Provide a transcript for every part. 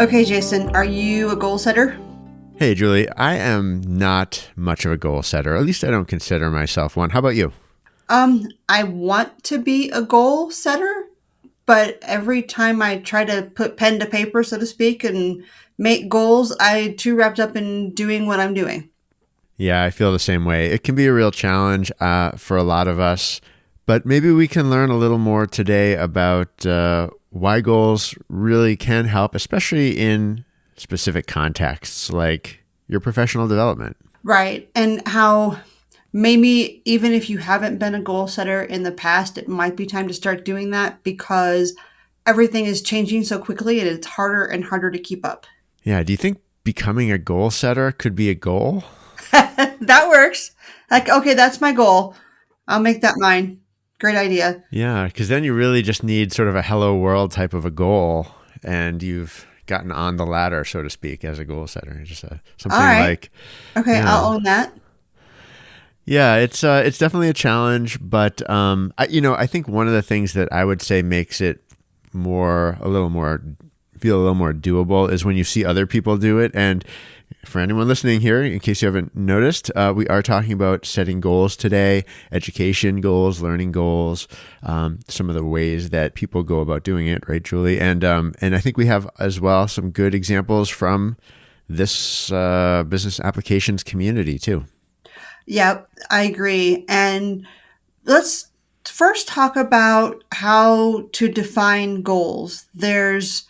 Okay, Jason, are you a goal setter? Hey, Julie, I am not much of a goal setter. At least I don't consider myself one. How about you? I want to be a goal setter, but every time I try to put pen to paper, so to speak, and make goals, I too wrapped up in doing what I'm doing. Yeah, I feel the same way. It can be a real challenge for a lot of us, but maybe we can learn a little more today about why goals really can help, especially in specific contexts like your professional development. Right. And how maybe even if you haven't been a goal setter in the past, it might be time to start doing that because everything is changing so quickly and it's harder and harder to keep up. Yeah, do you think becoming a goal setter could be a goal? That works. Like, okay, that's my goal. I'll make that mine. Great idea. Yeah, because then you really just need sort of a hello world type of a goal, and you've gotten on the ladder, so to speak, as a goal setter. Just All something right. like, Okay, I'll yeah, own that. yeah. It's definitely a challenge, but I think one of the things that I would say makes it a little more feel a little more doable is when you see other people do it. And for anyone listening here, in case you haven't noticed, we are talking about setting goals today, education goals, learning goals, some of the ways that people go about doing it, right, Julie? And I think we have as well some good examples from this business applications community too. Yep, I agree. And let's first talk about how to define goals. There's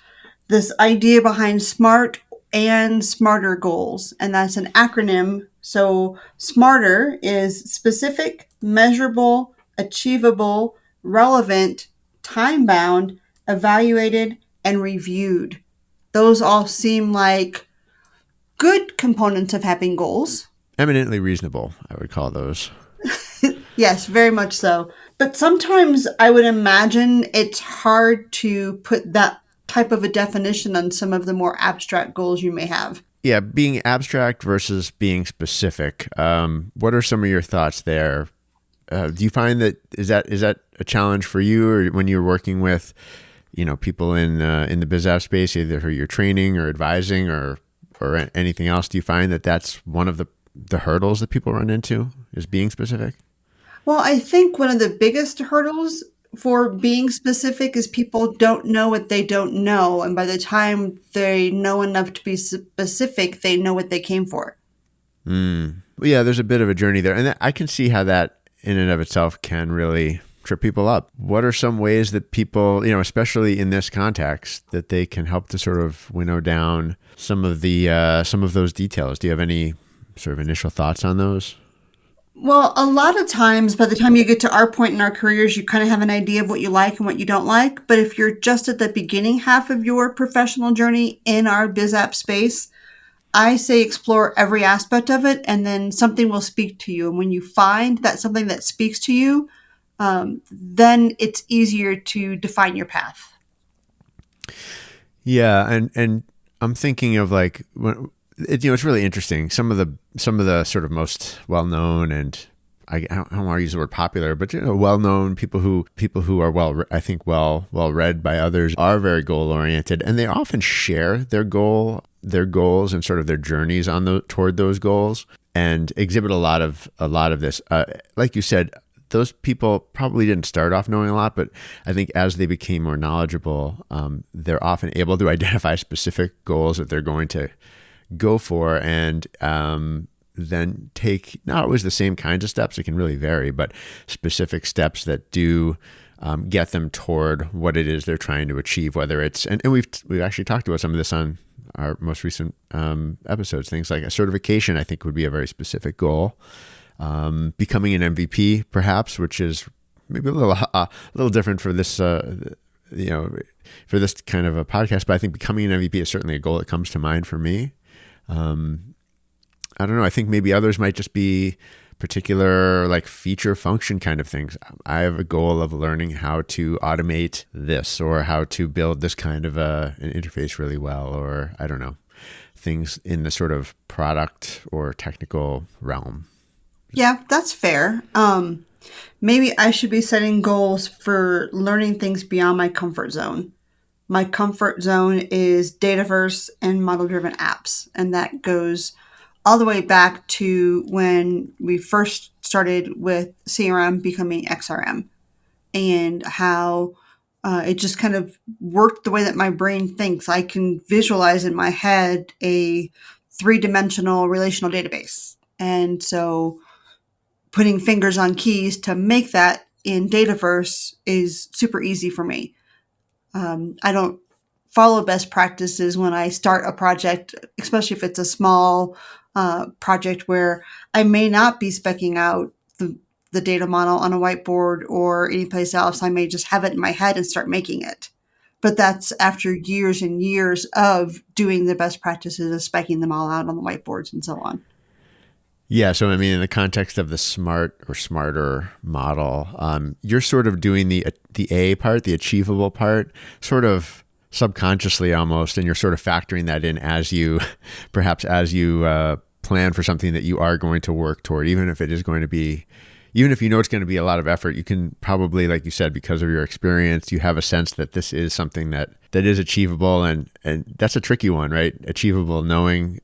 this idea behind SMART and SMARTER goals, and that's an acronym. So, SMARTER is specific, measurable, achievable, relevant, time bound, evaluated, and reviewed. Those all seem like good components of having goals. Eminently reasonable, I would call those. Yes, very much so. But sometimes I would imagine it's hard to put that type of a definition on some of the more abstract goals you may have. Yeah, being abstract versus being specific. What are some of your thoughts there? Do you find that is that a challenge for you, or when you're working with, people in the biz app space, either who you're training or advising or anything else? Do you find that that's one of the hurdles that people run into is being specific? Well, I think one of the biggest hurdles for being specific is people don't know what they don't know. And by the time they know enough to be specific, they know what they came for. Well, yeah, there's a bit of a journey there, and I can see how that in and of itself can really trip people up. What are some ways that people, especially in this context, that they can help to sort of winnow down some of those details? Do you have any sort of initial thoughts on those? Well, a lot of times, by the time you get to our point in our careers, you kind of have an idea of what you like and what you don't like. But if you're just at the beginning half of your professional journey in our biz app space, I say explore every aspect of it, and then something will speak to you. And when you find that something that speaks to you, then it's easier to define your path. Yeah, and I'm thinking of like it's really interesting. Some of the sort of most well known and I don't want to use the word popular, but well known people who are I think well read by others are very goal oriented, and they often share their goals and sort of their journeys toward those goals, and exhibit a lot of this. Like you said, those people probably didn't start off knowing a lot, but I think as they became more knowledgeable, they're often able to identify specific goals that they're going to go for, and then take not always the same kinds of steps. It can really vary, but specific steps that do get them toward what it is they're trying to achieve. Whether it's and we've actually talked about some of this on our most recent episodes. Things like a certification, I think, would be a very specific goal. Becoming an MVP, perhaps, which is maybe a little different for this, for this kind of a podcast. But I think becoming an MVP is certainly a goal that comes to mind for me. I don't know. I think maybe others might just be particular like feature function kind of things. I have a goal of learning how to automate this, or how to build this kind of an interface really well, or I don't know, things in the sort of product or technical realm. Yeah, that's fair. Maybe I should be setting goals for learning things beyond my comfort zone. My comfort zone is Dataverse and model driven apps. And that goes all the way back to when we first started with CRM becoming XRM, and how it just kind of worked the way that my brain thinks. I can visualize in my head a three-dimensional relational database. And so putting fingers on keys to make that in Dataverse is super easy for me. I don't follow best practices when I start a project, especially if it's a small project where I may not be specking out the data model on a whiteboard or anyplace else. I may just have it in my head and start making it. But that's after years and years of doing the best practices of specking them all out on the whiteboards and so on. Yeah, so I mean, in the context of the smart or smarter model, you're sort of doing the A part, the achievable part, sort of subconsciously almost, and you're sort of factoring that in as you, perhaps as you plan for something that you are going to work toward, even if it is going to be, even if you know it's going to be a lot of effort, you can probably, like you said, because of your experience, you have a sense that this is something that is achievable, and that's a tricky one, right? Achievable, knowing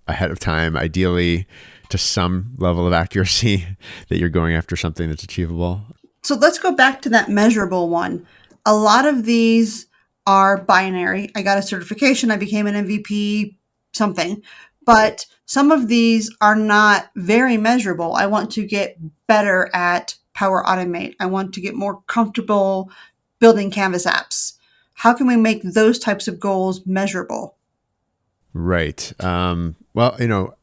ahead of time, ideally to some level of accuracy that you're going after something that's achievable. So let's go back to that measurable one. A lot of these are binary. I got a certification, I became an MVP, something. But some of these are not very measurable. I want to get better at Power Automate. I want to get more comfortable building Canvas apps. How can we make those types of goals measurable? Right. Well,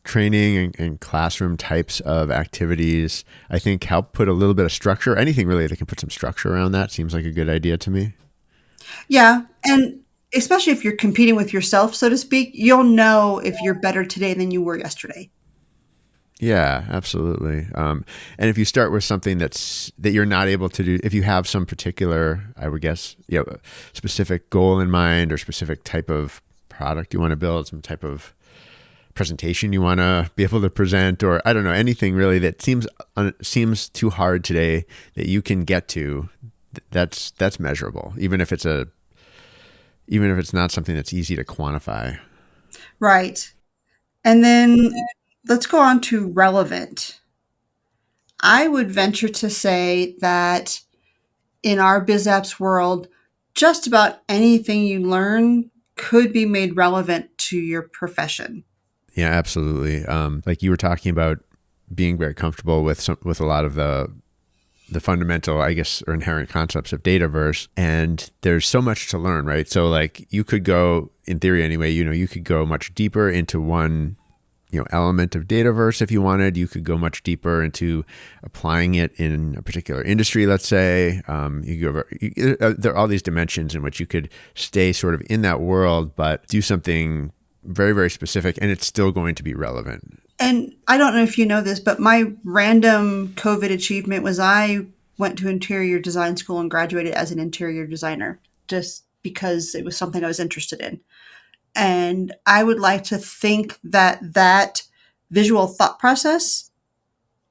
training and classroom types of activities, I think, help put a little bit of structure. Anything really that can put some structure around that seems like a good idea to me. Yeah. And especially if you're competing with yourself, so to speak, you'll know if you're better today than you were yesterday. Yeah, absolutely. And if you start with something that you're not able to do, if you have some particular, I would guess, specific goal in mind or specific type of product you want to build, some type of presentation you want to be able to present, or I don't know, anything really that seems too hard today that you can get to, that's measurable, even if it's not something that's easy to quantify. Right. And then let's go on to relevant. I would venture to say that in our BizApps world, just about anything you learn could be made relevant to your profession. Yeah, absolutely. Like you were talking about being very comfortable with a lot of the fundamental, I guess, or inherent concepts of Dataverse, and there's so much to learn, right? So like you could go, in theory anyway, you could go much deeper into one element of Dataverse if you wanted. You could go much deeper into applying it in a particular industry, let's say. There are all these dimensions in which you could stay sort of in that world, but do something very, very specific, and it's still going to be relevant. And I don't know if you know this, but my random COVID achievement was I went to interior design school and graduated as an interior designer just because it was something I was interested in. And I would like to think that that visual thought process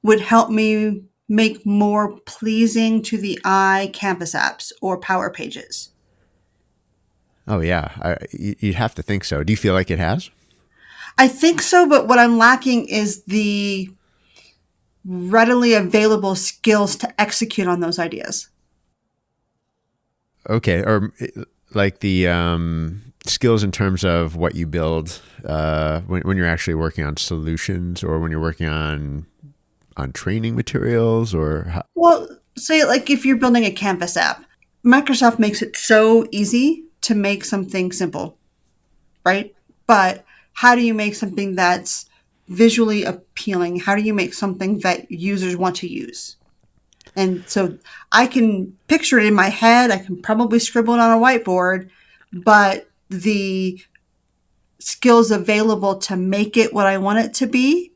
would help me make more pleasing to the eye Canvas apps or Power Pages. Oh yeah, you'd have to think so. Do you feel like it has? I think so, but what I'm lacking is the readily available skills to execute on those ideas. Okay, or like the skills in terms of what you build when you're actually working on solutions, or when you're working on training materials, or Well, say like if you're building a Canvas app, Microsoft makes it so easy to make something simple, right? But how do you make something that's visually appealing? How do you make something that users want to use? And so I can picture it in my head. I can probably scribble it on a whiteboard, but the skills available to make it what I want it to be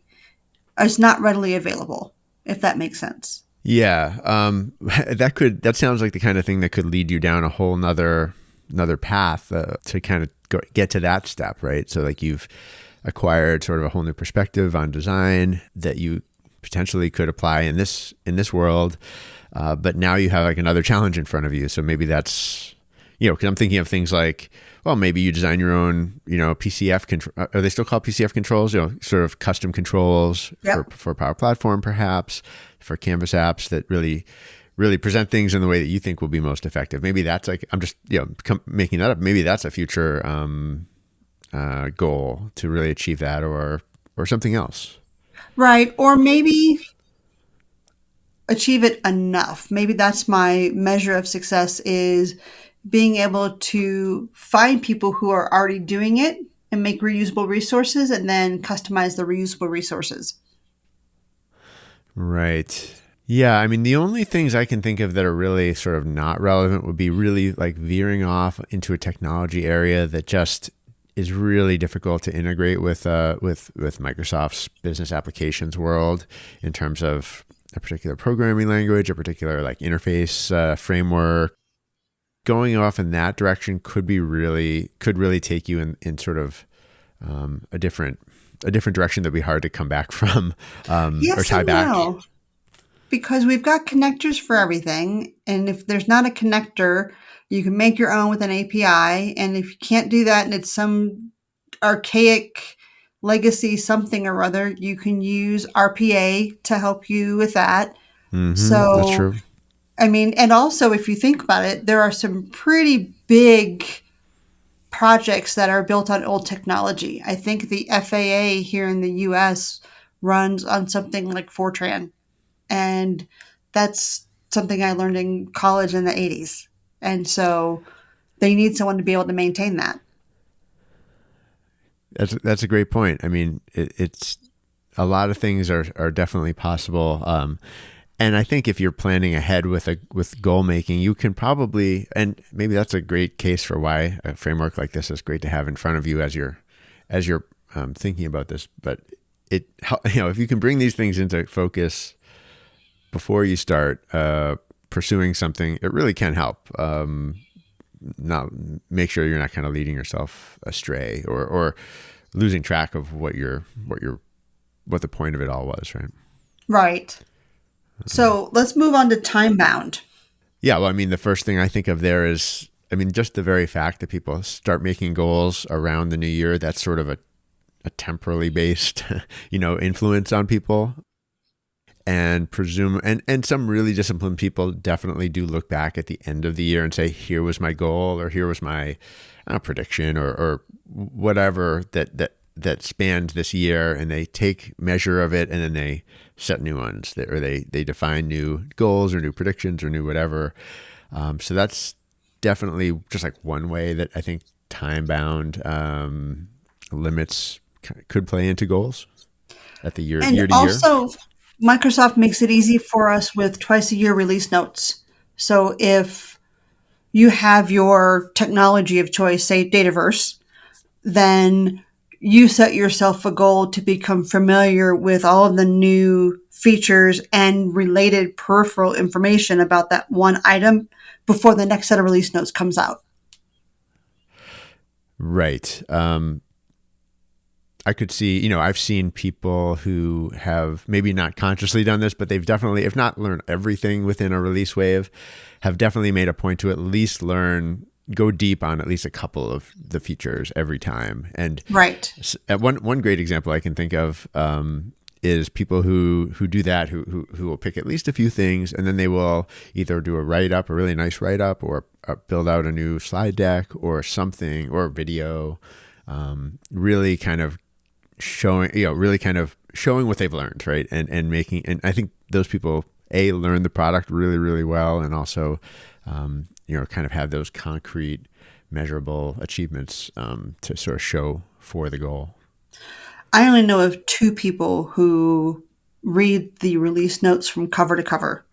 is not readily available, if that makes sense. yeah, that sounds like the kind of thing that could lead you down a whole another path to kind of get to that step, right? So like you've acquired sort of a whole new perspective on design that you potentially could apply in this world, but now you have like another challenge in front of you. So maybe that's, because I'm thinking of things like, well, maybe you design your own, PCF control. Are they still called PCF controls? Sort of custom controls for Power Platform, perhaps for Canvas apps that really present things in the way that you think will be most effective. Maybe that's like, I'm just making that up. Maybe that's a future goal to really achieve that, or something else. Right. Or maybe achieve it enough. Maybe that's my measure of success, is being able to find people who are already doing it and make reusable resources and then customize the reusable resources. Right. Yeah. I mean, the only things I can think of that are really sort of not relevant would be really like veering off into a technology area that just is really difficult to integrate with Microsoft's business applications world in terms of a particular programming language, a particular like interface framework. Going off in that direction could really take you in sort of a different direction that'd be hard to come back from, Yes or tie and back. no, because we've got connectors for everything. And if there's not a connector, you can make your own with an API. And if you can't do that and it's some archaic legacy something or other, you can use RPA to help you with that. Mm-hmm, that's true. I mean, and also if you think about it, there are some pretty big projects that are built on old technology. I think the FAA here in the US runs on something like Fortran. And that's something I learned in college in the 80s. And so they need someone to be able to maintain that. That's a great point. I mean, it's a lot of things are definitely possible. And I think if you're planning ahead with goal making, you can probably, and maybe that's a great case for why a framework like this is great to have in front of you as you're thinking about this. But if you can bring these things into focus before you start pursuing something, it really can help. Not make sure you're not kind of leading yourself astray or losing track of what the point of it all was, right? Right. So let's move on to time bound. Yeah, well, I mean, the first thing I think of there is, I mean, just the very fact that people start making goals around the new year, that's sort of a temporally based, influence on people. And and some really disciplined people definitely do look back at the end of the year and say, here was my goal, or here was my prediction, or whatever that spanned this year, and they take measure of it, and then they set new ones, or they define new goals or new predictions or new whatever. So that's definitely just like one way that I think time bound limits could play into goals at the year to year. Also, Microsoft makes it easy for us with twice a year release notes. So if you have your technology of choice, say Dataverse, then you set yourself a goal to become familiar with all of the new features and related peripheral information about that one item before the next set of release notes comes out. Right. I could see, I've seen people who have maybe not consciously done this, but they've definitely, if not learned everything within a release wave, have definitely made a point to at least go deep on at least a couple of the features every time. And right. One great example I can think of is people who do that, who will pick at least a few things, and then they will either do a write-up, a really nice write-up, or build out a new slide deck or something, or a video, really kind of showing what they've learned, right? And I think those people learn the product really, really well, and also kind of have those concrete, measurable achievements to sort of show for the goal. I only know of two people who read the release notes from cover to cover,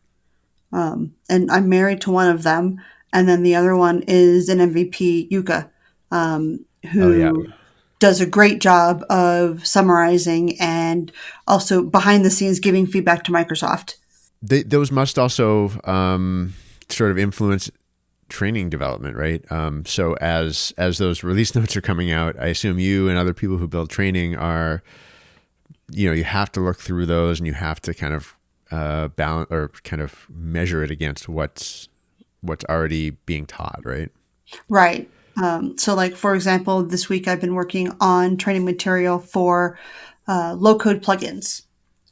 and I'm married to one of them, and then the other one is an MVP, Yuka, who does a great job of summarizing and also behind the scenes giving feedback to Microsoft. Those must also sort of influence training development, right? So as those release notes are coming out, I assume you and other people who build training are you have to look through those, and you have to kind of balance or kind of measure it against what's already being taught, right? Right. So, like, for example, this week I've been working on training material for low code plugins.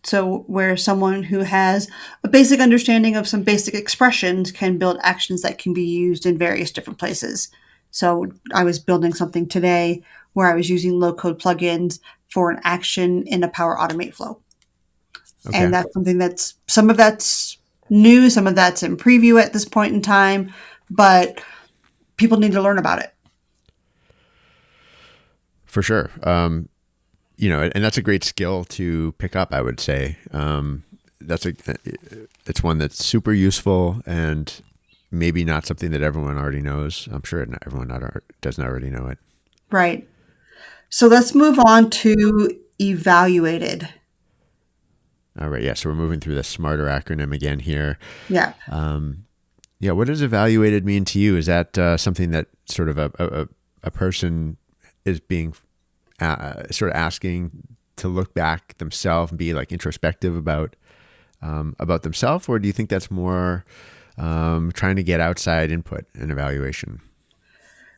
So, where someone who has a basic understanding of some basic expressions can build actions that can be used in various different places. So, I was building something today where I was using low code plugins for an action in a Power Automate flow. Okay, And that's something that's some of that's new, some of that's in preview at this point in time, but people need to learn about it. for sure. And that's a great skill to pick up, I would say. It's one that's super useful, and maybe not something that everyone already knows. I'm sure not everyone doesn't already know it. Right. So let's move on to evaluated. All right, yeah. So we're moving through the SMARTER acronym again here. Yeah. Yeah, what does evaluated mean to you? Is that something that sort of a person is being sort of asking to look back themselves and be like introspective about themselves, or do you think that's more trying to get outside input and evaluation?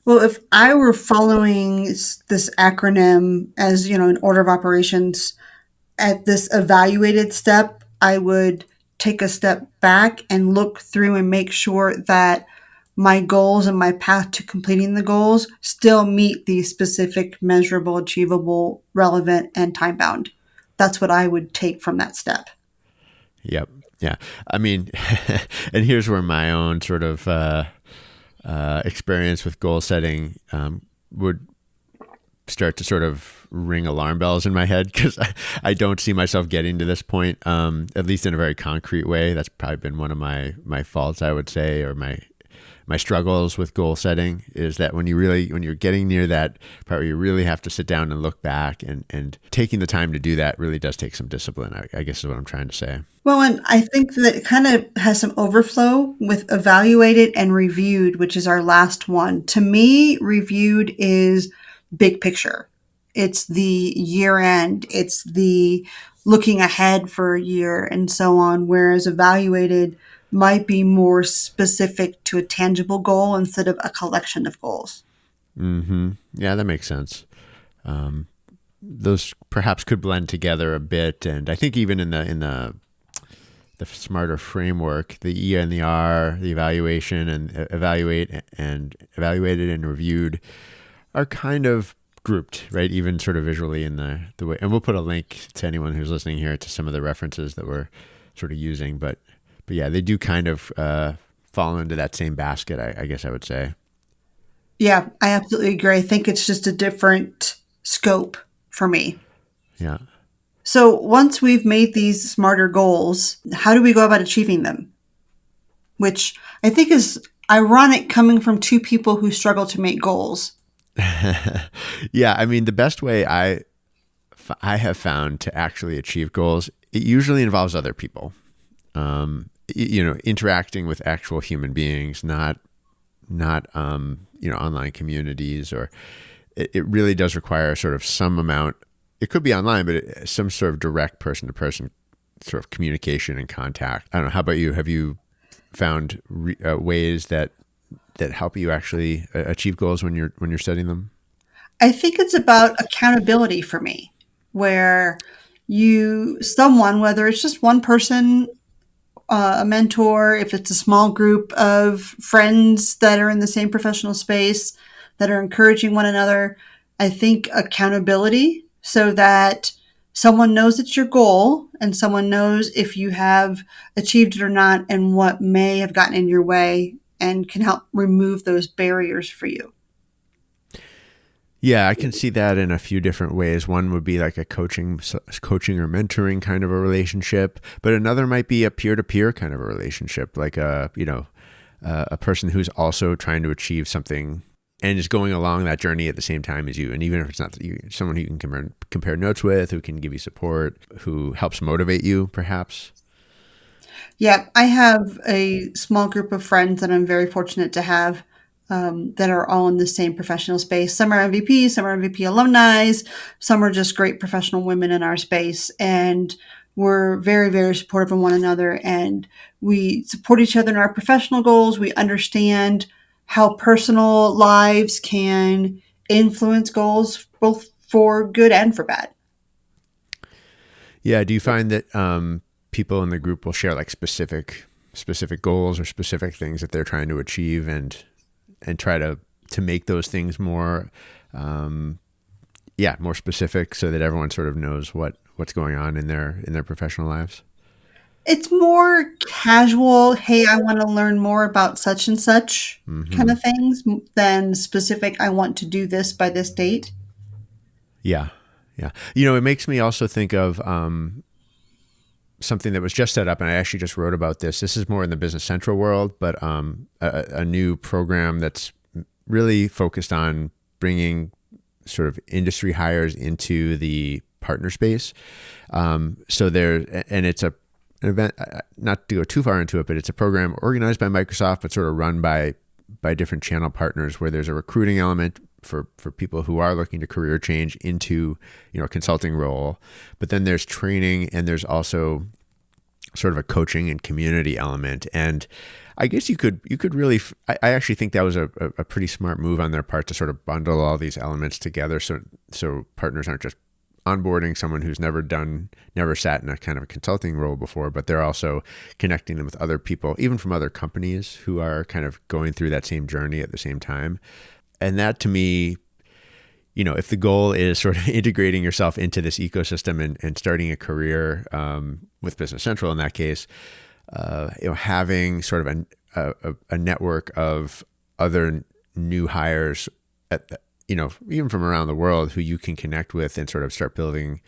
Well, if I were following this acronym as, an order of operations at this evaluated step, I would take a step back and look through and make sure that my goals and my path to completing the goals still meet the specific, measurable, achievable, relevant, and time bound. That's what I would take from that step. Yep. Yeah. I mean, and here's where my own sort of experience with goal setting would start to sort of ring alarm bells in my head, because I don't see myself getting to this point, at least in a very concrete way. That's probably been one of my faults, I would say, or my struggles with goal setting, is that when you're getting near that part where you really have to sit down and look back, and taking the time to do that really does take some discipline, I guess is what I'm trying to say. Well, and I think that it kind of has some overflow with evaluated and reviewed, which is our last one. To me, reviewed is big picture. It's the year end, it's the looking ahead for a year and so on, whereas evaluated might be more specific to a tangible goal instead of a collection of goals. Mm-hmm. Yeah, that makes sense. Those perhaps could blend together a bit, and I think even in the SMARTER framework, the E and the R, the evaluation and evaluated and reviewed, are kind of grouped, right? Even sort of visually in the way. And we'll put a link to anyone who's listening here to some of the references that we're sort of using. But yeah, they do kind of fall into that same basket, I guess I would say. Yeah, I absolutely agree. I think it's just a different scope for me. Yeah. So once we've made these smarter goals, how do we go about achieving them? Which I think is ironic coming from two people who struggle to make goals. Yeah. I mean, the best way I have found to actually achieve goals, it usually involves other people. Interacting with actual human beings, not online communities, or it really does require sort of some amount. It could be online, but some sort of direct person to person sort of communication and contact. I don't know. How about you? Have you found ways that help you actually achieve goals when you're setting them? I think it's about accountability for me, where someone, whether it's just one person, a mentor, if it's a small group of friends that are in the same professional space that are encouraging one another, I think accountability so that someone knows it's your goal and someone knows if you have achieved it or not and what may have gotten in your way and can help remove those barriers for you. Yeah, I can see that in a few different ways. One would be like a coaching or mentoring kind of a relationship, but another might be a peer-to-peer kind of a relationship, like a person who's also trying to achieve something and is going along that journey at the same time as you. And even if it's not you, someone who you can compare notes with, who can give you support, who helps motivate you, perhaps. Yeah, I have a small group of friends that I'm very fortunate to have. that are all in the same professional space. Some are MVPs, some are MVP alumni, some are just great professional women in our space. And we're very, very supportive of one another, and we support each other in our professional goals. We understand how personal lives can influence goals, both for good and for bad. Yeah. Do you find that people in the group will share like specific goals or specific things that they're trying to achieve, and try to make those things more more specific, so that everyone sort of knows what's going on in their professional lives? It's more casual, hey, I want to learn more about such and such kind Hmm. of things than specific, I want to do this by this date. Yeah. Yeah. It makes me also think of something that was just set up, and I actually just wrote about this. This is more in the Business Central world, but a new program that's really focused on bringing sort of industry hires into the partner space. And it's an event, not to go too far into it, but it's a program organized by Microsoft, but sort of run by different channel partners, where there's a recruiting element for people who are looking to career change into a consulting role, but then there's training, and there's also sort of a coaching and community element. And I guess you could really, I actually think that was a pretty smart move on their part to sort of bundle all these elements together, so partners aren't just onboarding someone who's never sat in a kind of a consulting role before, but they're also connecting them with other people, even from other companies, who are kind of going through that same journey at the same time. And that, to me, if the goal is sort of integrating yourself into this ecosystem, and starting a career with Business Central in that case, having sort of a network of other new hires, even from around the world, who you can connect with and sort of start building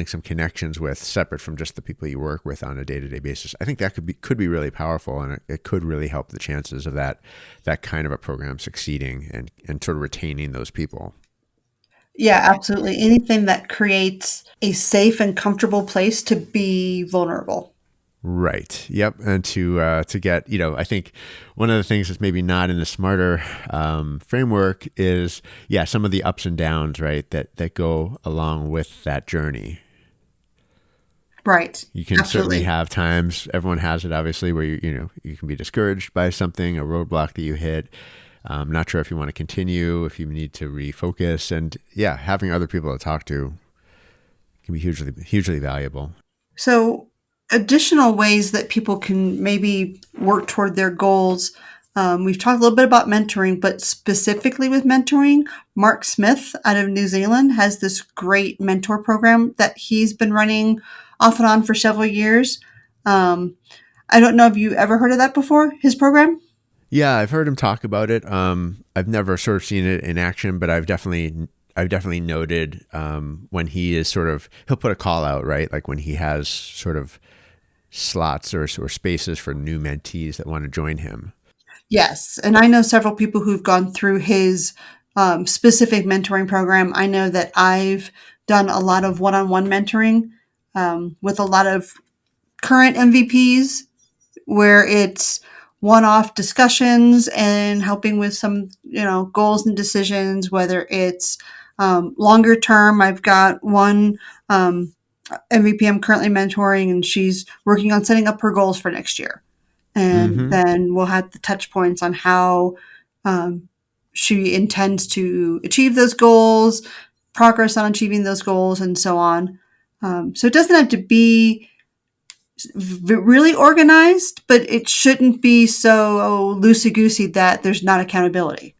some connections with, separate from just the people you work with on a day-to-day basis. I think that could be really powerful, and it could really help the chances of that kind of a program succeeding, and sort of retaining those people. Yeah, absolutely. Anything that creates a safe and comfortable place to be vulnerable. Right. Yep. And to get, I think one of the things that's maybe not in the smarter framework is, some of the ups and downs, right, that go along with that journey. Right. You can certainly Absolutely. have times, everyone has it obviously, where you can be discouraged by something, a roadblock that you hit. Not sure if you want to continue, if you need to refocus, and having other people to talk to can be hugely valuable. So, additional ways that people can maybe work toward their goals. We've talked a little bit about mentoring, but specifically with mentoring, Mark Smith out of New Zealand has this great mentor program that he's been running off and on for several years. Um, I don't know if you ever heard of that before, his program? Yeah, I've heard him talk about it. I've never sort of seen it in action, but I've definitely noted when he'll put a call out, right? Like when he has sort of slots or spaces for new mentees that want to join him. Yes, and I know several people who've gone through his specific mentoring program. I know that I've done a lot of one-on-one mentoring with a lot of current MVPs, where it's one-off discussions and helping with some, goals and decisions. Whether it's longer term, I've got one MVP I'm currently mentoring, and she's working on setting up her goals for next year, and Mm-hmm. then we'll have the touch points on how um, she intends to achieve those goals, progress on achieving those goals, and so on. So it doesn't have to be really organized, but it shouldn't be so loosey goosey that there's not accountability.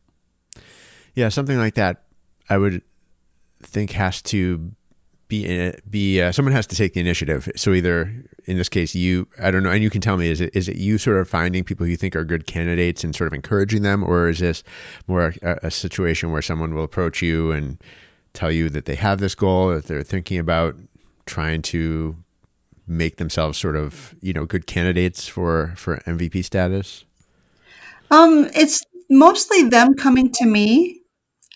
Yeah, something like that, I would think has to be someone has to take the initiative. So either in this case, I don't know, and you can tell me, is it you sort of finding people you think are good candidates and sort of encouraging them, or is this more a situation where someone will approach you and tell you that they have this goal, that they're thinking about trying to make themselves sort of good candidates for MVP status? It's mostly them coming to me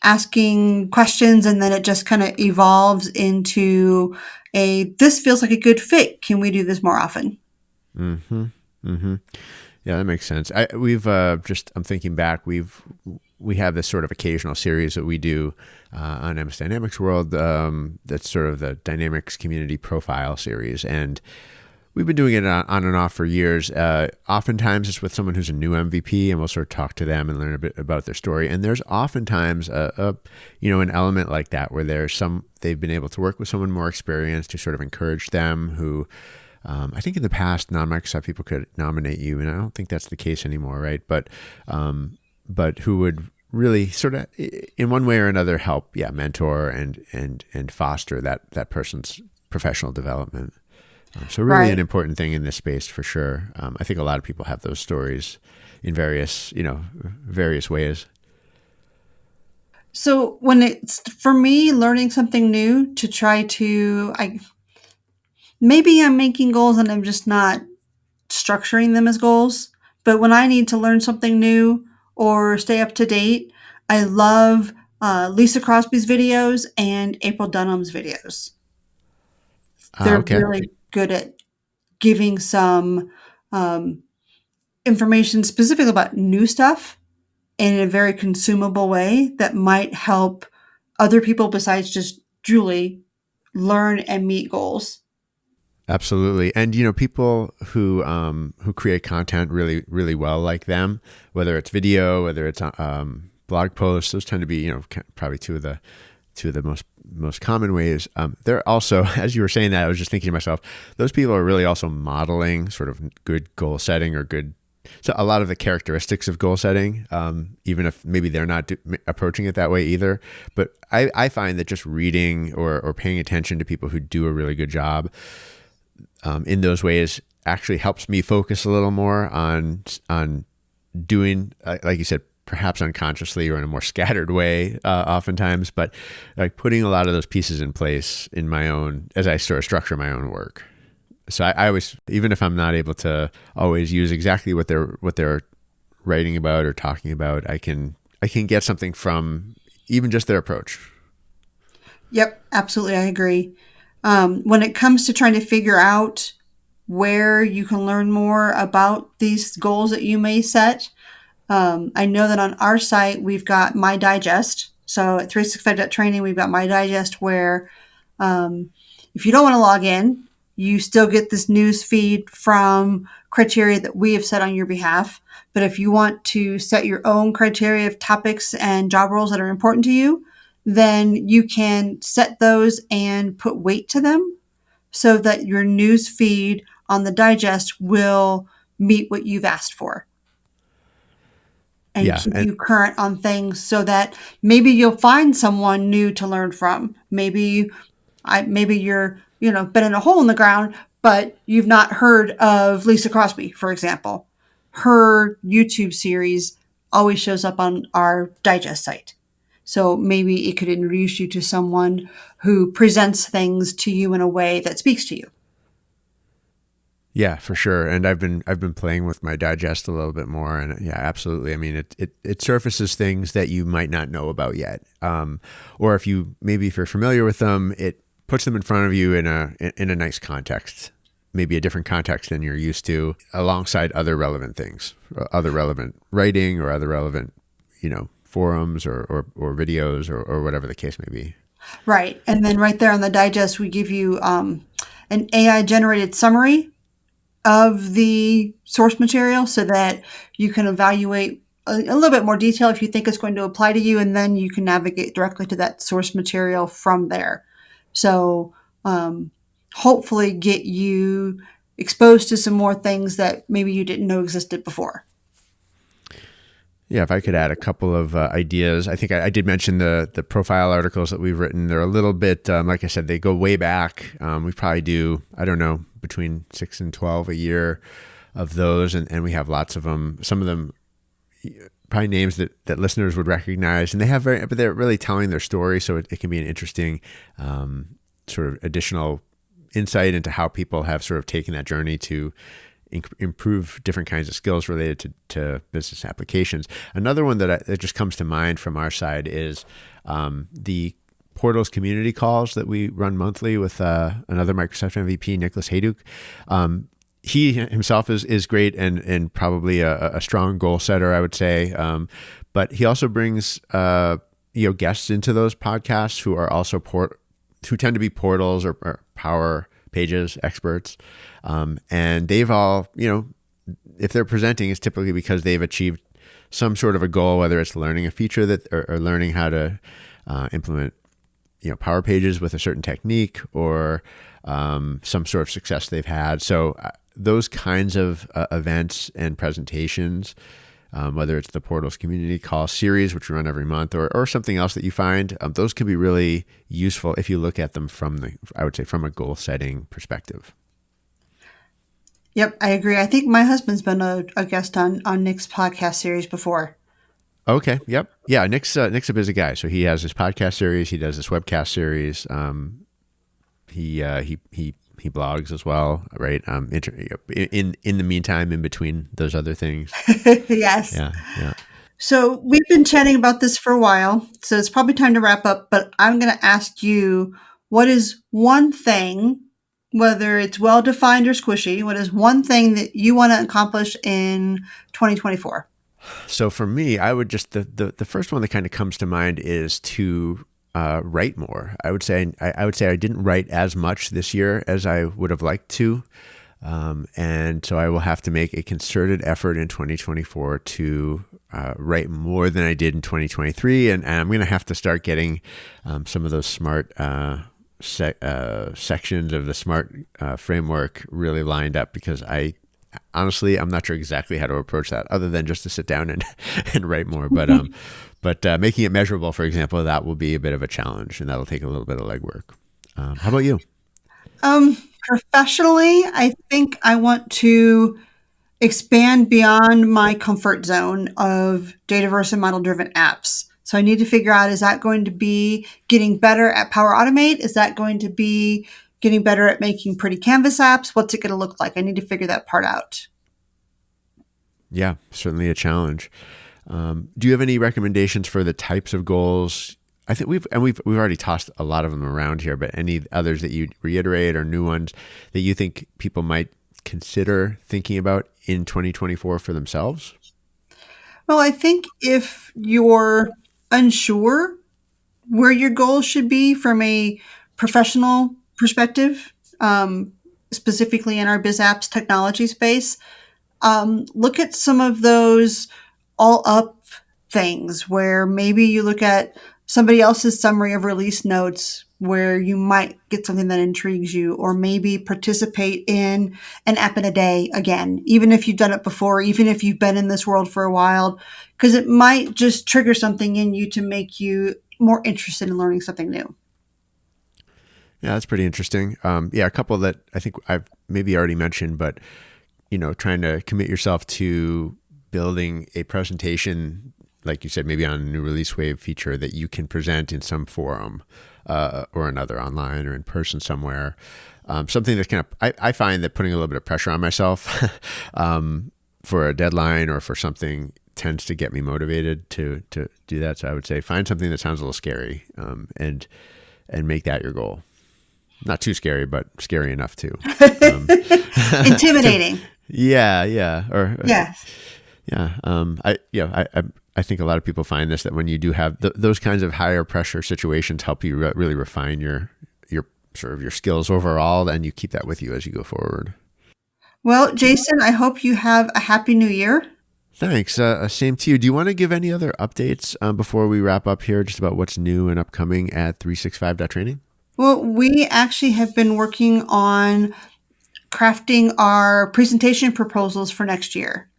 asking questions, and then it just kind of evolves into this feels like a good fit. Can we do this more often? Mm-hmm. Mm-hmm. Yeah, that makes sense. I'm thinking back. We have this sort of occasional series that we do on MS Dynamics World. That's sort of the Dynamics Community Profile series, and we've been doing it on and off for years. Oftentimes it's with someone who's a new MVP, and we'll sort of talk to them and learn a bit about their story. And there's oftentimes an element like that where they've been able to work with someone more experienced to sort of encourage them who. I think in the past, non-Microsoft people could nominate you, and I don't think that's the case anymore, right? But who would really sort of, in one way or another, help, mentor and foster that person's professional development. So really Right. an important thing in this space for sure. I think a lot of people have those stories in various ways. So when it's for me learning something new to try to, maybe I'm making goals and I'm just not structuring them as goals. But when I need to learn something new or stay up to date, I love Lisa Crosby's videos and April Dunham's videos. They're Okay. really good at giving some um, information specifically about new stuff in a very consumable way that might help other people besides just Julie learn and meet goals. Absolutely, and people who create content really really well like them, whether it's video, whether it's blog posts, those tend to be probably two of the most common ways. They're also, as you were saying that, I was just thinking to myself, those people are really also modeling sort of good goal setting or good. So a lot of the characteristics of goal setting, even if maybe they're not approaching it that way either. But I find that just reading or paying attention to people who do a really good job in those ways actually helps me focus a little more on doing, like you said, perhaps unconsciously or in a more scattered way, oftentimes, but like putting a lot of those pieces in place in my own, as I sort of structure my own work. So I always, even if I'm not able to always use exactly what they're writing about or talking about, I can get something from even just their approach. Yep, absolutely. I agree. When it comes to trying to figure out where you can learn more about these goals that you may set, I know that on our site, we've got My Digest. So at 365.training, we've got My Digest where if you don't want to log in, you still get this news feed from criteria that we have set on your behalf. But if you want to set your own criteria of topics and job roles that are important to you, then you can set those and put weight to them so that your news feed on the digest will meet what you've asked for and Yeah, keep and you current on things so that maybe you'll find someone new to learn from. Maybe you're, been in a hole in the ground, but you've not heard of Lisa Crosby, for example. Her YouTube series always shows up on our digest site. So maybe it could introduce you to someone who presents things to you in a way that speaks to you. yeah, for sure. And I've been playing with My Digest a little bit more, and yeah, absolutely. I mean, it surfaces things that you might not know about yet, or if you're familiar with them, it puts them in front of you in a nice context, maybe a different context than you're used to, alongside other relevant things, other relevant writing, or other relevant, forums or videos or whatever the case may be. Right. And then right there on the digest, we give you an AI generated summary of the source material so that you can evaluate a little bit more detail if you think it's going to apply to you, and then you can navigate directly to that source material from there. So hopefully get you exposed to some more things that maybe you didn't know existed before. Yeah, if I could add a couple of ideas, I think I did mention the profile articles that we've written. They're a little bit, like I said, they go way back. We probably do, I don't know, between 6 and 12 a year of those, and we have lots of them. Some of them probably names that listeners would recognize, and but they're really telling their story, so it can be an interesting sort of additional insight into how people have sort of taken that journey to improve different kinds of skills related to business applications. Another one that just comes to mind from our side is the Portals community calls that we run monthly with another Microsoft MVP, Nicholas Hayduk. he himself is great and probably a strong goal setter, I would say. But he also brings guests into those podcasts who are also who tend to be portals or Power Pages experts, and they've all if they're presenting, it's typically because they've achieved some sort of a goal, whether it's learning a feature or learning how to implement Power Pages with a certain technique or some sort of success they've had. So those kinds of events and presentations, whether it's the Portals Community Call series, which we run every month, or something else that you find, those can be really useful if you look at them from a goal setting perspective. Yep, I agree. I think my husband's been a guest on Nick's podcast series before. Okay. Yep. Yeah. Nick's a busy guy, so he has his podcast series. He does this webcast series. He blogs as well, right? In the meantime, in between those other things. Yes. Yeah. Yeah. So we've been chatting about this for a while, so it's probably time to wrap up. But I'm going to ask you, what is one thing, whether it's well defined or squishy, what is one thing that you want to accomplish in 2024? So for me, I would just the first one that kind of comes to mind is to write more. I would say I didn't write as much this year as I would have liked to, and so I will have to make a concerted effort in 2024 to write more than I did in 2023, and I'm going to have to start getting some of those smart sections of the SMART framework really lined up, because honestly, I'm not sure exactly how to approach that other than just to sit down and write more. But making it measurable, for example, that will be a bit of a challenge, and that'll take a little bit of legwork. How about you? Professionally, I think I want to expand beyond my comfort zone of Dataverse and model-driven apps. So I need to figure out, is that going to be getting better at Power Automate? Is that going to be getting better at making pretty Canvas apps? What's it going to look like? I need to figure that part out. Yeah, certainly a challenge. Do you have any recommendations for the types of goals? I think we've already tossed a lot of them around here, but any others that you reiterate or new ones that you think people might consider thinking about in 2024 for themselves? Well, I think if you're unsure where your goals should be from a professional perspective, specifically in our biz apps technology space, look at some of those all up things where maybe you look at somebody else's summary of release notes where you might get something that intrigues you, or maybe participate in an app in a day again, even if you've done it before, even if you've been in this world for a while, because it might just trigger something in you to make you more interested in learning something new. Yeah, that's pretty interesting. A couple that I think I've maybe already mentioned, but trying to commit yourself to building a presentation, like you said, maybe on a new release wave feature that you can present in some forum or another, online or in person somewhere. Something that's I find that putting a little bit of pressure on myself for a deadline or for something tends to get me motivated to do that. So I would say find something that sounds a little scary and make that your goal. Not too scary, but scary enough too. Intimidating. Yeah. Yes. I think a lot of people find this, that when you do have those kinds of higher pressure situations, help you really refine your sort of your skills overall, and you keep that with you as you go forward. Well, Jason, I hope you have a happy new year. Thanks. Same to you. Do you want to give any other updates before we wrap up here, just about what's new and upcoming at 365.training? Well, we actually have been working on crafting our presentation proposals for next year,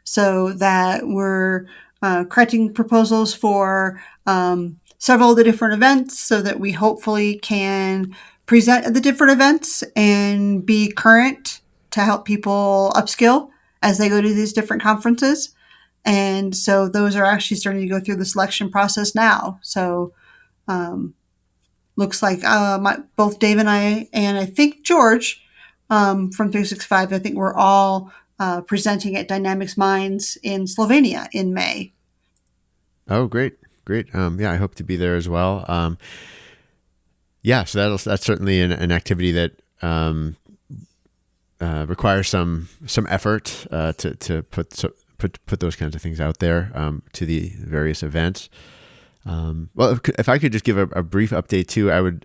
so that we're crafting proposals for several of the different events, so that we hopefully can present at the different events and be current to help people upskill as they go to these different conferences. And so those are actually starting to go through the selection process now. So looks like both Dave and I think George from 365, I think we're all presenting at Dynamics Minds in Slovenia in May. Oh, great. I hope to be there as well. So that's certainly an activity that requires some effort to put those kinds of things out there to the various events. Well, if I could just give a brief update too, I would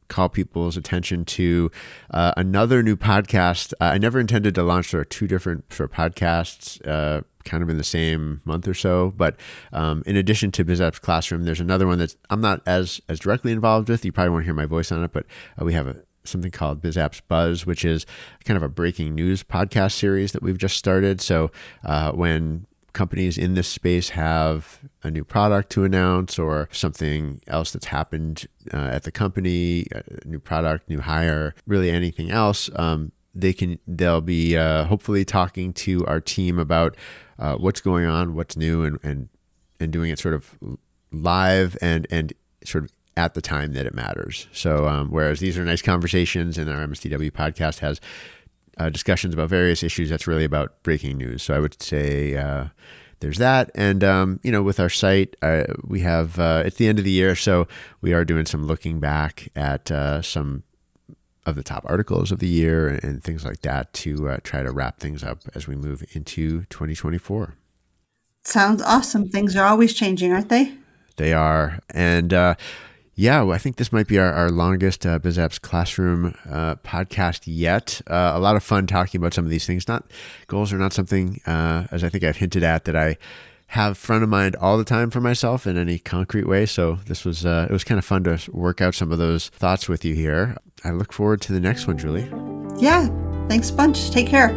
call people's attention to another new podcast. I never intended to launch sort of two different sort of podcasts kind of in the same month or so. But in addition to BizApps Classroom, there's another one that I'm not as directly involved with. You probably won't hear my voice on it, but we have something called BizApps Buzz, which is kind of a breaking news podcast series that we've just started. So when companies in this space have a new product to announce or something else that's happened at the company, a new product, new hire, really anything else, they'll be hopefully talking to our team about what's going on, what's new, and doing it sort of live and sort of at the time that it matters. So whereas these are nice conversations and our MSDW podcast has discussions about various issues, that's really about breaking news. So I would say there's that. And, with our site, we have, it's the end of the year, so we are doing some looking back at some of the top articles of the year and things like that to try to wrap things up as we move into 2024. Sounds awesome. Things are always changing, aren't they? They are. And I think this might be our longest BizApps Classroom podcast yet. A lot of fun talking about some of these things. Goals are not something, as I think I've hinted at, that I have front of mind all the time for myself in any concrete way. So this was it was kind of fun to work out some of those thoughts with you here. I look forward to the next one, Julie. Yeah. Thanks a bunch. Take care.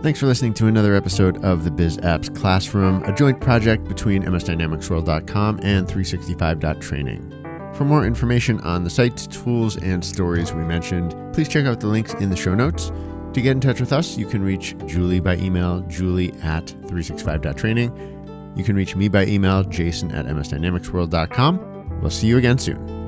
Thanks for listening to another episode of the BizApps Classroom, a joint project between msdynamicsworld.com and 365.training. For more information on the sites, tools, and stories we mentioned, please check out the links in the show notes. To get in touch with us, you can reach Julie by email, julie@365.training. You can reach me by email, jason@msdynamicsworld.com. We'll see you again soon.